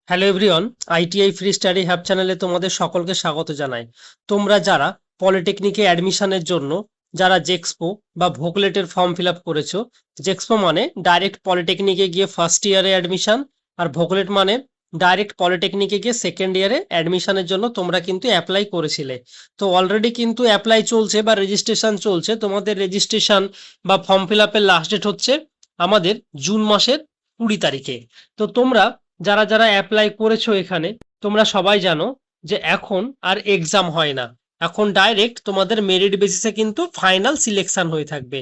Hello everyone, ITI free study have চ্যানেলে তোমাদের সকলকে স্বাগত জানাই। তোমরা যারা পলিটেকনিকে অ্যাডমিশনের জন্য যারা জেক্সপো বা ভোকলেটের ফর্ম ফিল আপ করেছো, জেক্সপো মানে ডাইরেক্ট পলিটেকনিকে গিয়ে ফার্স্ট ইয়ারে অ্যাডমিশন, আর ভোকলেট মানে ডাইরেক্ট পলিটেকনিকে গিয়ে সেকেন্ড ইয়ারে অ্যাডমিশনের জন্য তোমরা কিন্তু অ্যাপ্লাই করেছিলে। তো অলরেডি কিন্তু অ্যাপ্লাই চলছে বা রেজিস্ট্রেশন চলছে। তোমাদের রেজিস্ট্রেশন বা ফর্ম ফিল আপের লাস্ট ডেট হচ্ছে আমাদের জুন মাসের 20 তারিখে। তো তোমরা যারা যারা অ্যাপ্লাই করেছো এখানে, তোমরা সবাই জানো যে এখন আর এক্সাম হয় না। এখন ডাইরেক্ট তোমাদের মেরিট বেসিসে কিন্তু ফাইনাল সিলেকশন হয়ে থাকবে।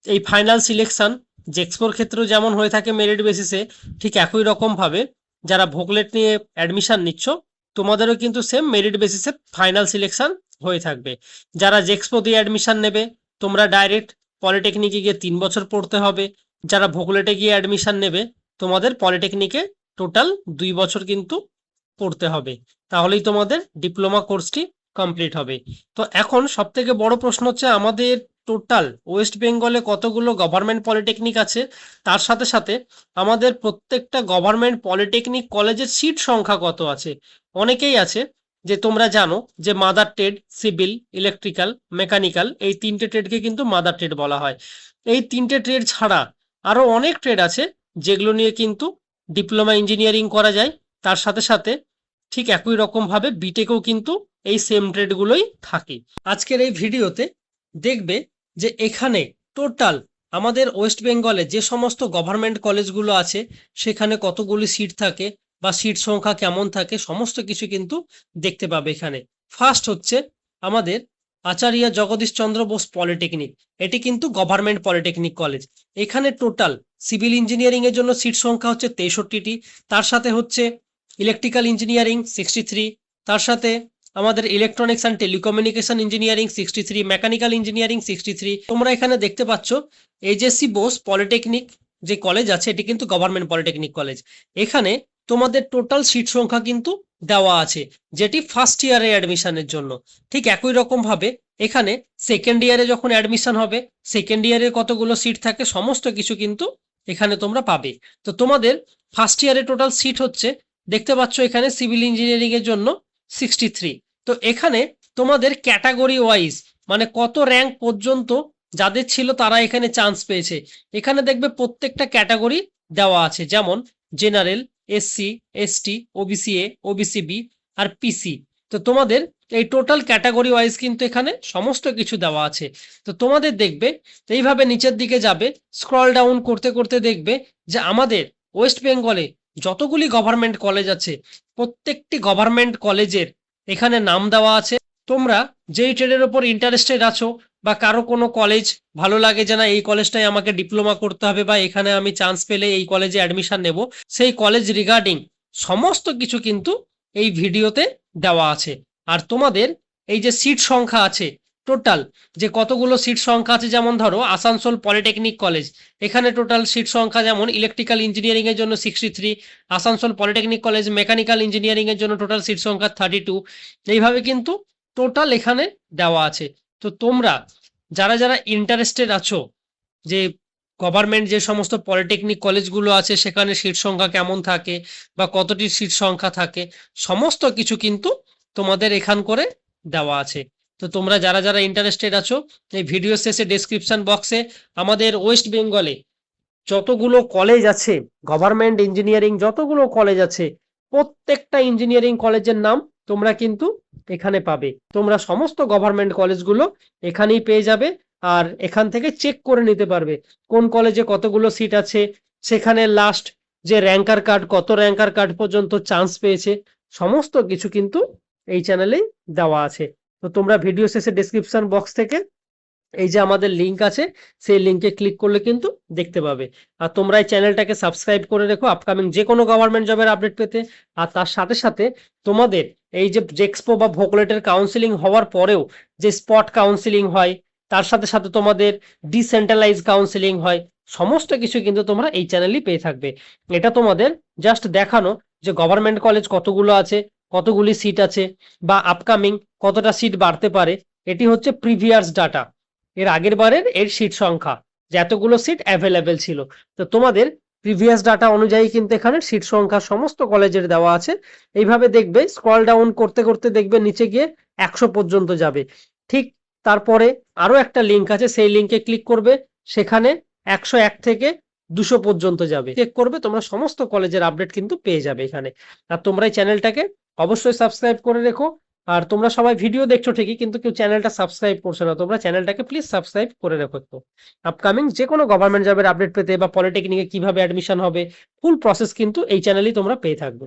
এই ফাইনাল সিলেকশন জেক্সপোর ক্ষেত্রেও যেমন হয়ে থাকে মেরিট বেসিসে, ঠিক একই রকম ভাবে যারা ভোকলেট নিয়ে অ্যাডমিশন নিচ্ছ তোমাদেরও কিন্তু সেম মেরিট বেসিসে ফাইনাল সিলেকশন হয়ে থাকবে। যারা জেক্সপো দিয়ে অ্যাডমিশন নেবে তোমরা ডাইরেক্ট পলিটেকনিকে গিয়ে 3 বছর পড়তে হবে। যারা ভোকলেটে গিয়ে অ্যাডমিশন নেবে তোমাদের পলিটেকনিকে টোটাল 2 বছর কিন্তু পড়তে হবে। তাহলেই তোমাদের ডিপ্লোমা কোর্সটি কমপ্লিট হবে। তো এখন সব থেকে বড় প্রশ্ন হচ্ছে আমাদের টোটাল ওয়েস্ট বেঙ্গলে কতগুলো গভর্নমেন্ট পলিটেকনিক আছে, তার সাথে সাথে আমাদের প্রত্যেকটা গভর্নমেন্ট পলিটেকনিক কলেজের সিট সংখ্যা কত আছে। অনেকেই আছে যে তোমরা জানো যে mother trade, civil, electrical, mechanical, এই 3টে ট্রেডকে কিন্তু মাদার ট্রেড বলা হয়। এই 3টে ট্রেড ছাড়া আরো অনেক ট্রেড আছে যেগুলো নিয়ে কিন্তু ডিপ্লোমা ইঞ্জিনিয়ারিং করা যায়। তার সাথে সাথে ঠিক একই রকম ভাবে বিটেকেও কিন্তু এই সেম ট্রেডগুলোই থাকে। আজকের এই ভিডিওতে দেখবে যে এখানে টোটাল আমাদের ওয়েস্ট বেঙ্গলে যে সমস্ত গভর্নমেন্ট কলেজগুলো আছে সেখানে কতগুলি সিট থাকে বা সিট সংখ্যা কেমন থাকে সমস্ত কিছু কিন্তু দেখতে পাবে এখানে। ফার্স্ট হচ্ছে আমাদের আচার্য জগদীশ চন্দ্র বোস পলিটেকনিক। এটি কিন্তু গভর্নমেন্ট পলিটেকনিক কলেজ। এখানে টোটাল সিভিল ইঞ্জিনিয়ারিং এর জন্য সিট সংখ্যা হচ্ছে 63টি। তার সাথে হচ্ছে ইলেকট্রিক্যাল ইঞ্জিনিয়ারিং 63, তার সাথে আমাদের electronics and telecommunication engineering 63, mechanical engineering 63। তোমরা এখানে দেখতে পাচ্ছ এইচএসসি বোস পলিটেকনিক যে কলেজ আছে এটি কিন্তু গভর্নমেন্ট পলিটেকনিক কলেজ। এখানে তোমাদের টোটাল সিট সংখ্যা কিন্তু দেওয়া আছে যেটি ফার্স্ট ইয়ারে অ্যাডমিশনের জন্য। ঠিক একই রকম ভাবে এখানে সেকেন্ড ইয়ারে যখন অ্যাডমিশন হবে সেকেন্ড ইয়ারে কতগুলো সিট থাকে সমস্ত কিছু কিন্তু এখানে তোমরা পাবে। তো তোমাদের ফার্স্ট ইয়ারে টোটাল সিট হচ্ছে, দেখতে পাচ্ছ এখানে সিভিল ইঞ্জিনিয়ারিং এর জন্য 63। তো এখানে তোমাদের ক্যাটাগরি ওয়াইজ মানে কত র্যাঙ্ক পর্যন্ত যাদের ছিল তারা এখানে চান্স পেয়েছে। এখানে দেখবে প্রত্যেকটা ক্যাটাগরি দেওয়া আছে, যেমন general, SC, ST, OBC A, OBC B আর পিসি। তো তোমাদের এই টোটাল ক্যাটাগরি ওয়াইজ কিন্তু এখানে সমস্ত কিছু দেওয়া আছে। তো তোমাদের দেখবে এইভাবে নিচের দিকে যাবে, স্ক্রল ডাউন করতে করতে দেখবে যে আমাদের ওয়েস্ট বেঙ্গলে যতগুলি গভর্নমেন্ট কলেজ আছে প্রত্যেকটি গভর্নমেন্ট কলেজের এখানে নাম দেওয়া আছে। তোমরা যেই ট্রেডের ওপর ইন্টারেস্টেড আছো বা কারো কোনো কলেজ ভালো লাগে যে না এই কলেজটাই আমাকে ডিপ্লোমা করতে হবে বা এখানে আমি চান্স পেলে এই কলেজে অ্যাডমিশন নেব, সেই কলেজ রিগার্ডিং সমস্ত কিছু কিন্তু এই ভিডিওতে দেওয়া আছে। আর তোমাদের এই যে সিট সংখ্যা আছে টোটাল, যে কতগুলো সিট সংখ্যা আছে, যেমন ধরো আসানসোল পলিটেকনিক কলেজ, এখানে টোটাল সিট সংখ্যা যেমন ইলেকট্রিক্যাল ইঞ্জিনিয়ারিং এর জন্য 63, Asansol polytechnic college mechanical engineering এর জন্য টোটাল সিট সংখ্যা 32। এইভাবে কিন্তু টোটাল এখানে দেওয়া আছে। তো তোমরা যারা যারা ইন্টারেস্টেড আছো যে গভর্নমেন্ট যে সমস্ত পলিটেকনিক কলেজগুলো আছে সেখানে সিট সংখ্যা কেমন থাকে বা কতটি সিট সংখ্যা থাকে সমস্ত কিছু কিন্তু তোমাদের এখান করে দেওয়া আছে। তো তোমরা যারা যারা ইন্টারেস্টেড আছো এই ভিডিও শেষে ডেসক্রিপশন বক্সে আমাদের ওয়েস্ট বেঙ্গলে যতগুলো কলেজ আছে গভর্নমেন্ট ইঞ্জিনিয়ারিং যতগুলো কলেজ আছে প্রত্যেকটা ইঞ্জিনিয়ারিং কলেজের নাম তোমরা কিন্তু এখানে পাবে। তোমরা সমস্ত গভর্নমেন্ট কলেজগুলো এখানেই পেয়ে যাবে আর এখান থেকে চেক করে নিতে পারবে কোন কলেজে কতগুলো সিট আছে, সেখানে লাস্ট যে র্যাঙ্কার কার্ড কত র্যাঙ্কার কার্ড পর্যন্ত চান্স পেয়েছে সমস্ত কিছু কিন্তু এই চ্যানেলেই দেওয়া আছে। তো তোমরা ভিডিও শেষে ডেসক্রিপশন বক্স থেকে এই যে আমাদের লিংক আছে সেই লিংকে ক্লিক করলে কিন্তু দেখতে পাবে। আর তোমরা এই চ্যানেলটাকে সাবস্ক্রাইব করে রেখো আপকামিং যে কোনো গভর্নমেন্ট জবের আপডেট পেতে। আর তার সাথে সাথে তোমাদের এই যে জেক্সপো বা ভোকলেটের কাউন্সিলিং হওয়ার পরেও যে স্পট কাউন্সিলিং হয়, তার সাথে সাথে তোমাদের ডিসেন্ট্রালাইজ কাউন্সিলিং হয়, সমস্ত কিছু কিন্তু তোমরা এই চ্যানেলই পেয়ে থাকবে। এটা তোমাদের জাস্ট দেখানো যে গভর্নমেন্ট কলেজ কতগুলো আছে, কতগুলি সিট আছে বা আপকামিং কতটা সিট বাড়তে পারে। এটি হচ্ছে প্রিভিয়াস ডাটা, এর আগের বারের এর সিট সংখ্যা যে এতগুলো সিট অ্যাভেলেবেল ছিল। তো তোমাদের প্রিভিয়াস ডাটা অনুযায়ী কিন্তু এখানে সিট সংখ্যা সমস্ত কলেজের দেওয়া আছে। এইভাবে দেখবে স্ক্রল ডাউন করতে করতে দেখবে নিচে গিয়ে 100 পর্যন্ত যাবে। ঠিক তারপরে আরো একটা লিঙ্ক আছে, সেই লিঙ্কে ক্লিক করবে, সেখানে 101 থেকে 200 পর্যন্ত যাবে। চেক করবে, তোমরা সমস্ত কলেজের আপডেট কিন্তু পেয়ে যাবে এখানে। আর তোমরা এই চ্যানেলটাকে অবশ্যই সাবস্ক্রাইব করে রেখো। আর তোমরা সবাই ভিডিও দেখছো ঠিকই, কিন্তু কেউ চ্যানেলটা সাবস্ক্রাইব করছো না। তোমরা চ্যানেলটাকে প্লিজ সাবস্ক্রাইব করে রেখো তো। আপকামিং যে কোনো গভর্নমেন্ট জবের আপডেট পেতে বা পলিটেকনিকে কিভাবে অ্যাডমিশন হবে, ফুল প্রসেস কিন্তু এই চ্যানেলেই তোমরা পেয়ে থাকবে।